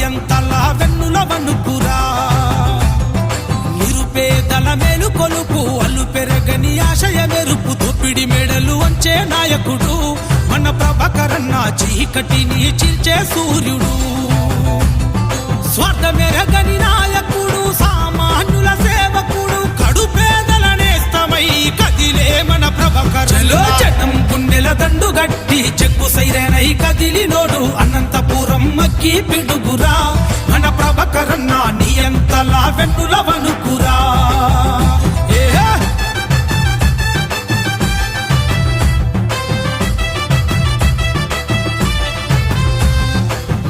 నియంతలా వెన్నుల వణుకురా నిరుపేదల మేలు కొలుపు అల్లు పెరగని ఆశయ మెరుపు దోపిడి మెడలు వంచే నాయకుడు మన ప్రభాకరన్న చీకటిని చీల్చే సూర్యుడు స్వార్థమెరగని నాయకుడు సామాన్యుల సేవకుడు కడు పేదల నేస్తమై కదిలే మన ప్రభాకరన్న జనం గుండెల దండు గట్టి చెక్కు సైరనై కదిలినోడు అనంతపురం మక్కి పిడుగురా మన ప్రభాకరన్న నియంతలా వెన్నుల వణుకురా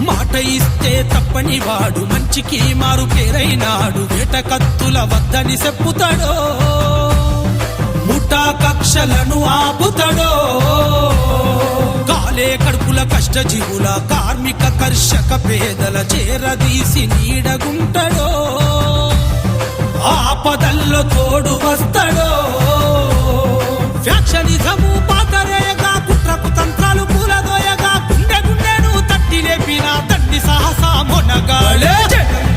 మాట ఇస్తే తప్పని వాడు మంచికి మారు పేరైనాడు వేట కత్తుల వద్దని చెప్పుతాడో ముఠా కక్షలను ఆపుతాడో కాలే కడుపుల కష్టజీవుల కార్మిక కర్షక పేదల చేరదీసి నీడగుంటాడో ఆపదల్లో తోడు వస్తాడో ఫ్యాక్షనిజము పాతరేయగా కుట్రకు తంత్రాలు పూలదోయగా గుండె గుండెను తట్టి లేపిన తండ్రి సాహసా మొనగాలే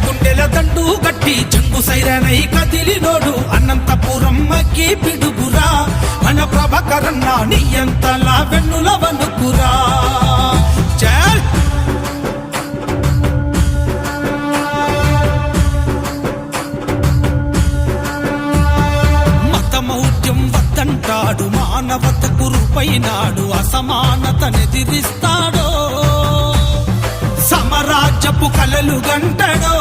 గుండెల దండు గట్టి చెంగు సైరనై కదిలినోడు అనంతపురం మక్కి పిడుగురా మన ప్రభాకరన్న నియంతలా వెన్నుల వణుకురా చల్ మతమౌఢ్యం వద్దంటాడు మానవతకు రూపైనాడు అసమానతనెదిరిస్తాడో సమరాజ్యపు కలలు గంటడో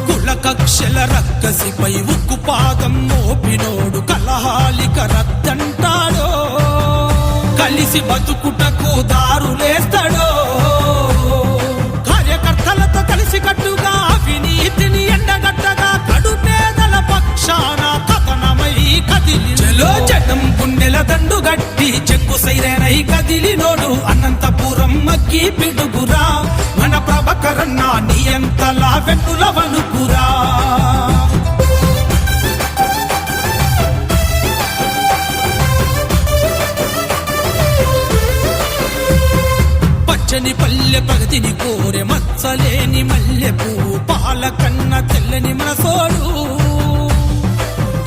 కుల కక్షల రక్కసిపై ఉక్కు పాదం మోపినోడు కలహాలిక రద్దంటాడో కలిసి బతుకుటకు దారులేస్తాడో కార్యకర్తలతో కలిసి కట్టుగా అవినీతిని ఎండగట్టగా కడు పేదల పక్షాన కథనమై కదిలి జనం గుండెల దండు గట్టి చెక్కు సైరనై కదిలినోడు అనంతపురం మక్కి పిడుగురా మన ప్రభాకరన్న నియంతలా వెన్నుల వణుకురా పచ్చని పల్లె ప్రగతిని కోరె మచ్చలేని మల్లె పువ్వు పాలకన్న తెల్లని మనసోడు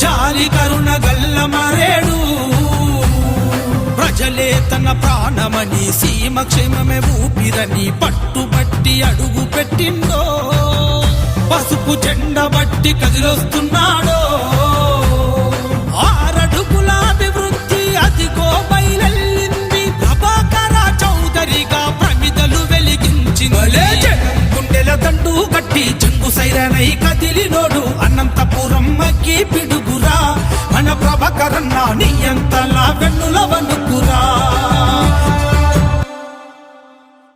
జాలి కరుణ గల్ల మరేడు ప్రజలే తన ప్రాణమని సీమ క్షేమమే ఊపిరని పట్టుబట్టి అడుగు పెట్టిందో పసుపు జెండ బట్టి కదిలొస్తున్నాడో ఆరడుగుల అభివృద్ధి అదిగో బయలెల్లింది ప్రభాకర చౌదరిగా ప్రమిదలు వెలిగించింది గుండెల దండు గట్టి చెంగు సైరనై కదిలినోడు అనంతపురం మక్కి పిడుగురా మన ప్రభాకరన్న నియంతలా వెన్నుల వణుకురా